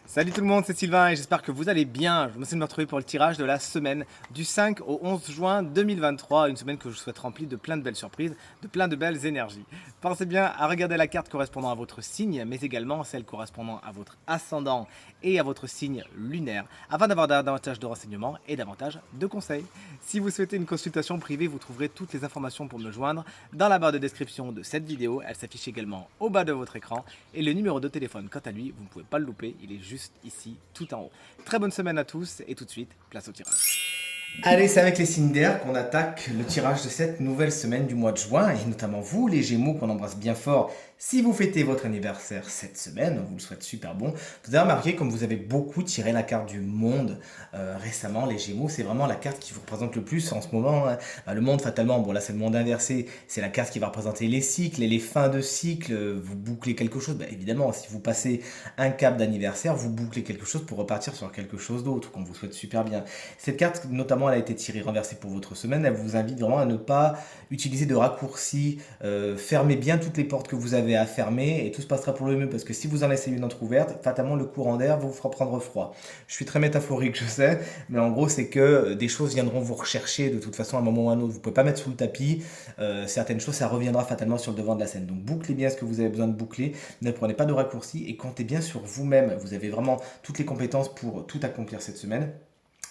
Salut tout le monde, c'est Sylvain et j'espère que vous allez bien. Je me suis de me retrouver pour le tirage de la semaine du 5 au 11 juin 2023, une semaine que je souhaite remplie de plein de belles surprises, de plein de belles énergies. Pensez bien à regarder la carte correspondant à votre signe, mais également celle correspondant à votre ascendant et à votre signe lunaire, afin d'avoir davantage de renseignements et davantage de conseils. Si vous souhaitez une consultation privée, vous trouverez toutes les informations pour me joindre dans la barre de description de cette vidéo. Elle s'affiche également au bas de votre écran. Et le numéro de téléphone, quant à lui, vous ne pouvez pas le louper, il est juste ici, tout en haut. Très bonne semaine à tous et tout de suite, place au tirage. Allez, c'est avec les signes d'air qu'on attaque le tirage de cette nouvelle semaine du mois de juin, et notamment vous, les Gémeaux, qu'on embrasse bien fort. Si vous fêtez votre anniversaire cette semaine, on vous le souhaite super bon. Vous avez remarqué comme vous avez beaucoup tiré la carte du monde récemment, les Gémeaux, c'est vraiment la carte qui vous représente le plus en ce moment, hein. Le monde, fatalement, bon là c'est le monde inversé, c'est la carte qui va représenter les cycles et les fins de cycle. Vous bouclez quelque chose, bah, évidemment, si vous passez un cap d'anniversaire, vous bouclez quelque chose pour repartir sur quelque chose d'autre, qu'on vous souhaite super bien. Cette carte, notamment, elle a été tirée renversée pour votre semaine. Elle vous invite vraiment à ne pas utiliser de raccourcis. Fermez bien toutes les portes que vous avez à fermer et tout se passera pour le mieux, parce que si vous en laissez une entrouverte, fatalement le courant d'air vous fera prendre froid. Je suis très métaphorique, je sais, mais en gros c'est que des choses viendront vous rechercher de toute façon à un moment ou à un autre. Vous pouvez pas mettre sous le tapis certaines choses, ça reviendra fatalement sur le devant de la scène. Donc bouclez bien ce que vous avez besoin de boucler, ne prenez pas de raccourcis et comptez bien sur vous-même. Vous avez vraiment toutes les compétences pour tout accomplir cette semaine.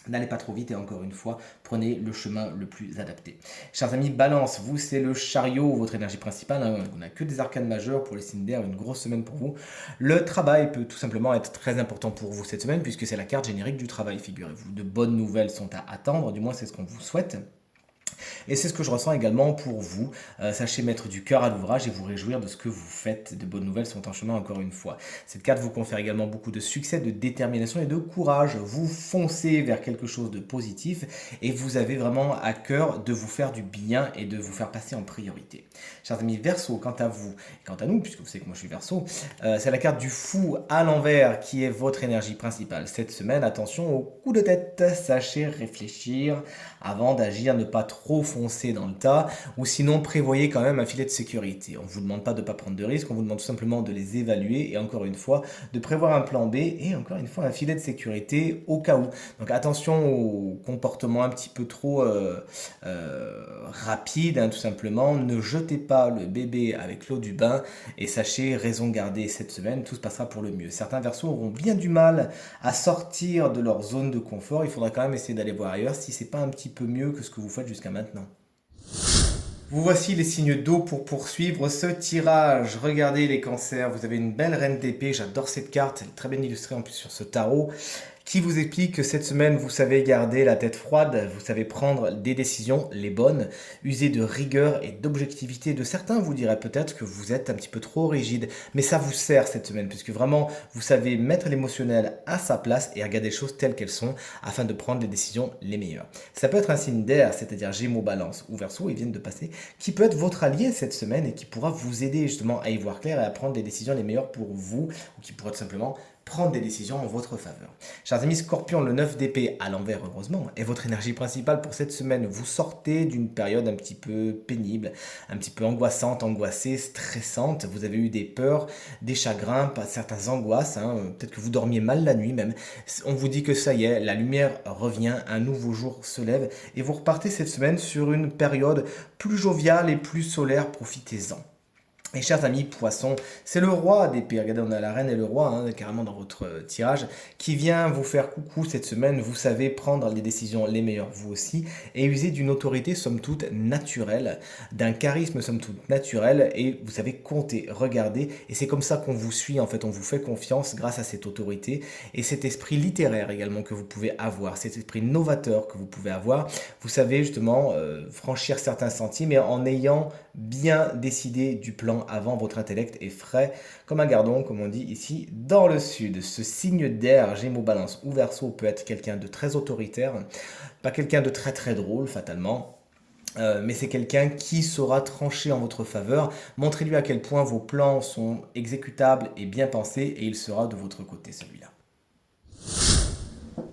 N'allez pas trop vite et encore une fois, prenez le chemin le plus adapté. Chers amis, Balance, vous c'est le chariot, votre énergie principale, hein. On n'a que des arcanes majeures pour les signes d'air, une grosse semaine pour vous. Le travail peut tout simplement être très important pour vous cette semaine puisque c'est la carte générique du travail, figurez-vous. De bonnes nouvelles sont à attendre, du moins c'est ce qu'on vous souhaite. Et c'est ce que je ressens également pour vous. Sachez mettre du cœur à l'ouvrage et vous réjouir de ce que vous faites. De bonnes nouvelles sont en chemin encore une fois. Cette carte vous confère également beaucoup de succès, de détermination et de courage. Vous foncez vers quelque chose de positif et vous avez vraiment à cœur de vous faire du bien et de vous faire passer en priorité. Chers amis Verseau, quant à vous, et quant à nous, puisque vous savez que moi je suis Verseau, c'est la carte du fou à l'envers qui est votre énergie principale. Cette semaine, attention au coup de tête. Sachez réfléchir avant d'agir, ne pas trop foncer dans le tas, ou sinon prévoyez quand même un filet de sécurité. On ne vous demande pas de ne pas prendre de risques, on vous demande tout simplement de les évaluer et encore une fois de prévoir un plan B et encore une fois un filet de sécurité au cas où. Donc attention au comportement un petit peu trop rapide, hein, tout simplement. Ne jetez pas le bébé avec l'eau du bain et sachez raison garder cette semaine, tout se passera pour le mieux. Certains Verseaux auront bien du mal à sortir de leur zone de confort, il faudra quand même essayer d'aller voir ailleurs si c'est pas un petit peu mieux que ce que vous faites jusqu'à maintenant. Vous voici les signes d'eau pour poursuivre ce tirage. Regardez les cancers, vous avez une belle reine d'épée, j'adore cette carte, elle est très bien illustrée en plus sur ce tarot, qui vous explique que cette semaine, vous savez garder la tête froide, vous savez prendre des décisions, les bonnes, user de rigueur et d'objectivité. De certains vous diraient peut-être que vous êtes un petit peu trop rigide, mais ça vous sert cette semaine, puisque vraiment, vous savez mettre l'émotionnel à sa place et regarder les choses telles qu'elles sont, afin de prendre les décisions les meilleures. Ça peut être un signe d'air, c'est-à-dire Gémeaux, Balance ou Verseau, ils viennent de passer, qui peut être votre allié cette semaine et qui pourra vous aider justement à y voir clair et à prendre les décisions les meilleures pour vous, ou qui pourra tout simplement prendre des décisions en votre faveur. Chers amis Scorpion, le 9 d'épée à l'envers, heureusement, est votre énergie principale pour cette semaine. Vous sortez d'une période un petit peu pénible, un petit peu angoissante, angoissée, stressante. Vous avez eu des peurs, des chagrins, certaines angoisses, hein. Peut-être que vous dormiez mal la nuit même. On vous dit que ça y est, la lumière revient, un nouveau jour se lève et vous repartez cette semaine sur une période plus joviale et plus solaire. Profitez-en. Et chers amis poissons, c'est le roi d'épée, regardez on a la reine et le roi, hein, carrément dans votre tirage, qui vient vous faire coucou cette semaine. Vous savez prendre les décisions les meilleures vous aussi, et user d'une autorité somme toute naturelle, d'un charisme somme toute naturel, et vous savez compter, regarder, et c'est comme ça qu'on vous suit en fait, on vous fait confiance grâce à cette autorité, et cet esprit littéraire également que vous pouvez avoir, cet esprit novateur que vous pouvez avoir. Vous savez justement franchir certains sentiers, mais en ayant bien décidé du plan avant. Votre intellect est frais comme un gardon, comme on dit ici dans le sud. Ce signe d'air, Gémeaux, Balance ou Verseau, peut être quelqu'un de très autoritaire, pas quelqu'un de très très drôle fatalement. Mais c'est quelqu'un qui saura trancher en votre faveur. Montrez-lui à quel point vos plans sont exécutables et bien pensés et il sera de votre côté celui-là.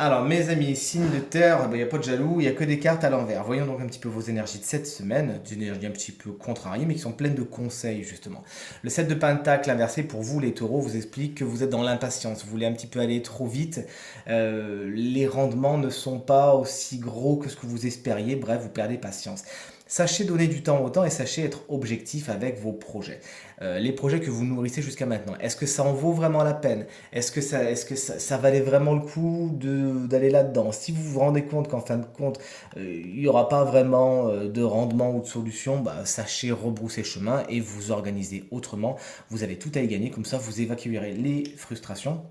Alors, mes amis, signe de terre, il n'y a pas de jaloux, il n'y a que des cartes à l'envers. Voyons donc un petit peu vos énergies de cette semaine, des énergies un petit peu contrariées, mais qui sont pleines de conseils, justement. Le 7 de Pentacle inversé, pour vous, les taureaux, vous explique que vous êtes dans l'impatience. Vous voulez un petit peu aller trop vite. Les rendements ne sont pas aussi gros que ce que vous espériez. Bref, vous perdez patience. Sachez donner du temps au temps et sachez être objectif avec vos projets. Les projets que vous nourrissez jusqu'à maintenant, est-ce que ça en vaut vraiment la peine? Est-ce que ça valait vraiment le coup d'aller là-dedans? Si vous vous rendez compte qu'en fin de compte, il n'y aura pas vraiment de rendement ou de solution, bah, sachez rebrousser chemin et vous organiser autrement. Vous avez tout à y gagner, comme ça vous évacuerez les frustrations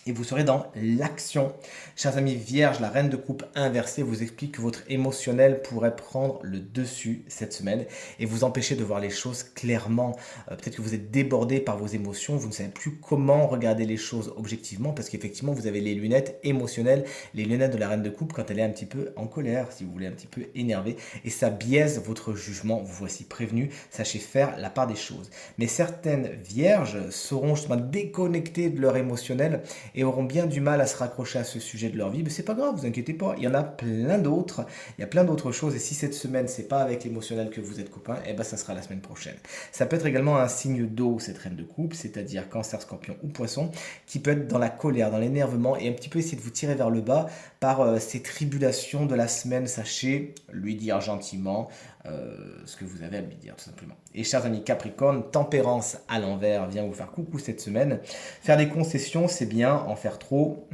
et vous serez dans l'action. Chers amis vierges, la reine de coupe inversée vous explique que votre émotionnel pourrait prendre le dessus cette semaine et vous empêcher de voir les choses clairement. Peut-être que vous êtes débordé par vos émotions, vous ne savez plus comment regarder les choses objectivement parce qu'effectivement vous avez les lunettes émotionnelles, les lunettes de la reine de coupe quand elle est un petit peu en colère, si vous voulez, un petit peu énervée, et ça biaise votre jugement. Vous voici prévenu, sachez faire la part des choses. Mais certaines vierges seront justement déconnectées de leur émotionnel et auront bien du mal à se raccrocher à ce sujet de leur vie, mais c'est pas grave, vous inquiétez pas, il y en a plein d'autres, il y a plein d'autres choses, et si cette semaine c'est pas avec l'émotionnel que vous êtes copains, eh ben ça sera la semaine prochaine. Ça peut être également un signe d'eau, cette reine de coupe, c'est-à-dire cancer, scorpion ou poisson, qui peut être dans la colère, dans l'énervement, et un petit peu essayer de vous tirer vers le bas par ces tribulations de la semaine. Sachez lui dire gentiment ce que vous avez à lui dire, tout simplement. Et chers amis Capricorne, tempérance à l'envers vient vous faire coucou cette semaine. Faire des concessions, c'est bien, en faire trop.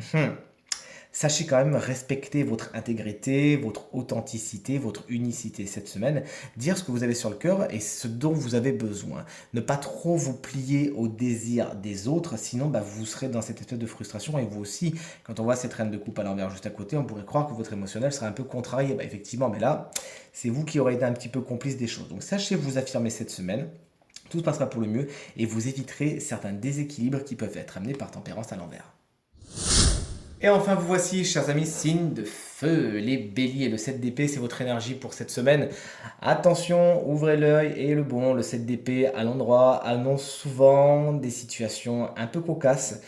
Sachez quand même respecter votre intégrité, votre authenticité, votre unicité cette semaine. Dire ce que vous avez sur le cœur et ce dont vous avez besoin. Ne pas trop vous plier aux désirs des autres, sinon bah, vous serez dans cette espèce de frustration. Et vous aussi, quand on voit cette reine de coupe à l'envers juste à côté, on pourrait croire que votre émotionnel serait un peu contrarié. Bah, effectivement, mais là, c'est vous qui aurez été un petit peu complice des choses. Donc sachez vous affirmer cette semaine. Tout se passera pour le mieux et vous éviterez certains déséquilibres qui peuvent être amenés par tempérance à l'envers. Et enfin, vous voici, chers amis, signe de feu, les béliers. Le 7 d'épée, c'est votre énergie pour cette semaine. Attention, ouvrez l'œil et le bon. Le 7 d'épée à l'endroit annonce souvent des situations un peu cocasses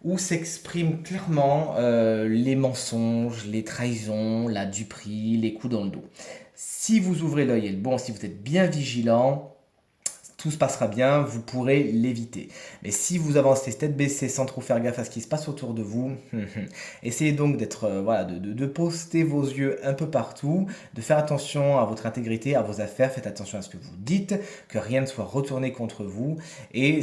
où s'expriment clairement les mensonges, les trahisons, la duperie, les coups dans le dos. Si vous ouvrez l'œil et le bon, si vous êtes bien vigilant, tout se passera bien, vous pourrez l'éviter. Mais si vous avancez tête baissée sans trop faire gaffe à ce qui se passe autour de vous, essayez donc d'être, voilà, de poster vos yeux un peu partout, de faire attention à votre intégrité, à vos affaires, faites attention à ce que vous dites, que rien ne soit retourné contre vous et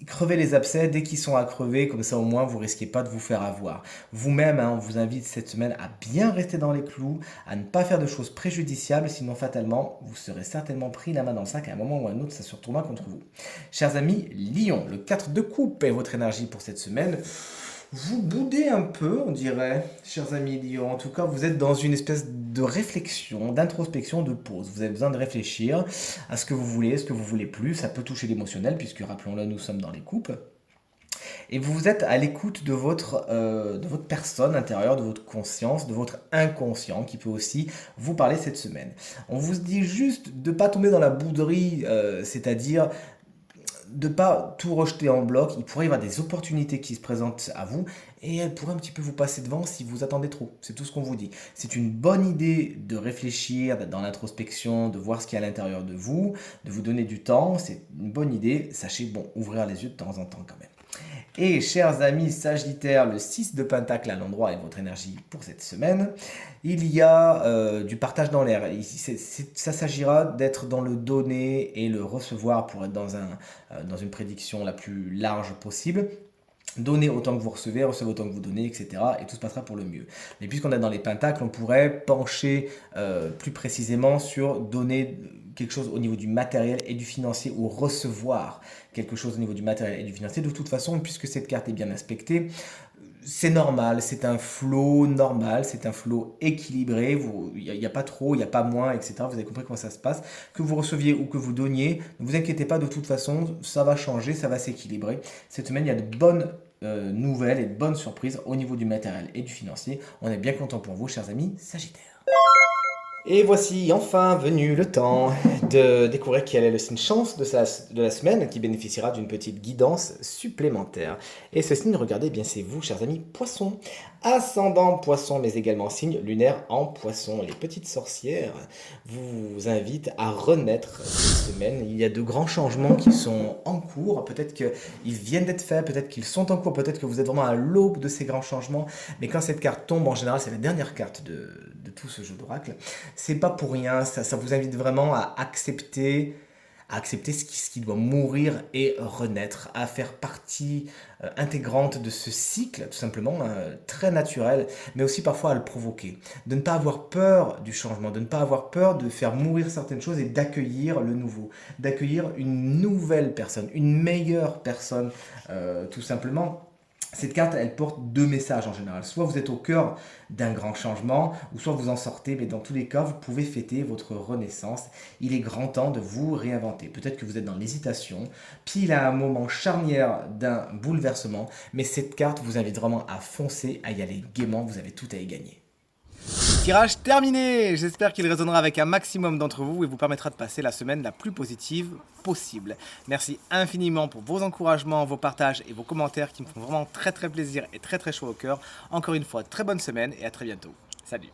crevez les abcès dès qu'ils sont à crever, comme ça au moins vous risquez pas de vous faire avoir. Vous-même, on vous invite cette semaine à bien rester dans les clous, à ne pas faire de choses préjudiciables, sinon fatalement vous serez certainement pris la main dans le sac à un moment ou à un autre, ça se retournera contre vous. Chers amis, Lion, le 4 de coupe est votre énergie pour cette semaine. Vous boudez un peu, on dirait, chers amis Lion. En tout cas, vous êtes dans une espèce de réflexion, d'introspection, de pause. Vous avez besoin de réfléchir à ce que vous voulez, ce que vous voulez plus. Ça peut toucher l'émotionnel, puisque rappelons-le, nous sommes dans les couples. Et vous êtes à l'écoute de votre personne intérieure, de votre conscience, de votre inconscient, qui peut aussi vous parler cette semaine. On vous dit juste de ne pas tomber dans la bouderie, c'est-à-dire de pas tout rejeter en bloc. Il pourrait y avoir des opportunités qui se présentent à vous et elles pourraient un petit peu vous passer devant si vous attendez trop. C'est tout ce qu'on vous dit. C'est une bonne idée de réfléchir, d'être dans l'introspection, de voir ce qu'il y a à l'intérieur de vous, de vous donner du temps. C'est une bonne idée. Sachez, bon, ouvrir les yeux de temps en temps quand même. Et chers amis Sagittaire, le 6 de Pentacle à l'endroit est votre énergie pour cette semaine. Il y a du partage dans l'air. Ça s'agira d'être dans le donner et le recevoir pour être dans une prédiction la plus large possible. Donnez autant que vous recevez autant que vous donnez, etc. Et tout se passera pour le mieux. Mais puisqu'on est dans les pentacles, on pourrait pencher plus précisément sur donner quelque chose au niveau du matériel et du financier ou recevoir quelque chose au niveau du matériel et du financier. De toute façon, puisque cette carte est bien aspectée, c'est normal, c'est un flow normal, c'est un flow équilibré, il n'y a pas trop, il n'y a pas moins, etc. Vous avez compris comment ça se passe. Que vous receviez ou que vous donniez, ne vous inquiétez pas, de toute façon, ça va changer, ça va s'équilibrer. Cette semaine, il y a de bonnes nouvelles et de bonnes surprises au niveau du matériel et du financier. On est bien content pour vous, chers amis Sagittaires. Et voici enfin venu le temps de découvrir quel est le signe chance de la semaine qui bénéficiera d'une petite guidance supplémentaire. Et ce signe, regardez bien, c'est vous, chers amis, poissons. Ascendant poisson, mais également signe lunaire en poisson. Les petites sorcières vous invitent à renaître cette semaine. Il y a de grands changements qui sont en cours. Peut-être qu'ils viennent d'être faits, peut-être qu'ils sont en cours, peut-être que vous êtes vraiment à l'aube de ces grands changements. Mais quand cette carte tombe, en général, c'est la dernière carte de tout ce jeu d'oracle. C'est pas pour rien, ça vous invite vraiment à accepter ce qui doit mourir et renaître, à faire partie intégrante de ce cycle, tout simplement, très naturel, mais aussi parfois à le provoquer. De ne pas avoir peur du changement, de ne pas avoir peur de faire mourir certaines choses et d'accueillir le nouveau, d'accueillir une nouvelle personne, une meilleure personne, tout simplement. Cette carte, elle porte deux messages en général. Soit vous êtes au cœur d'un grand changement, ou soit vous en sortez, mais dans tous les cas, vous pouvez fêter votre renaissance. Il est grand temps de vous réinventer. Peut-être que vous êtes dans l'hésitation, pile à un moment charnière d'un bouleversement, mais cette carte vous invite vraiment à foncer, à y aller gaiement, vous avez tout à y gagner. Tirage terminé. J'espère qu'il résonnera avec un maximum d'entre vous et vous permettra de passer la semaine la plus positive possible. Merci infiniment pour vos encouragements, vos partages et vos commentaires qui me font vraiment très plaisir et très chaud au cœur. Encore une fois, très bonne semaine et à très bientôt. Salut.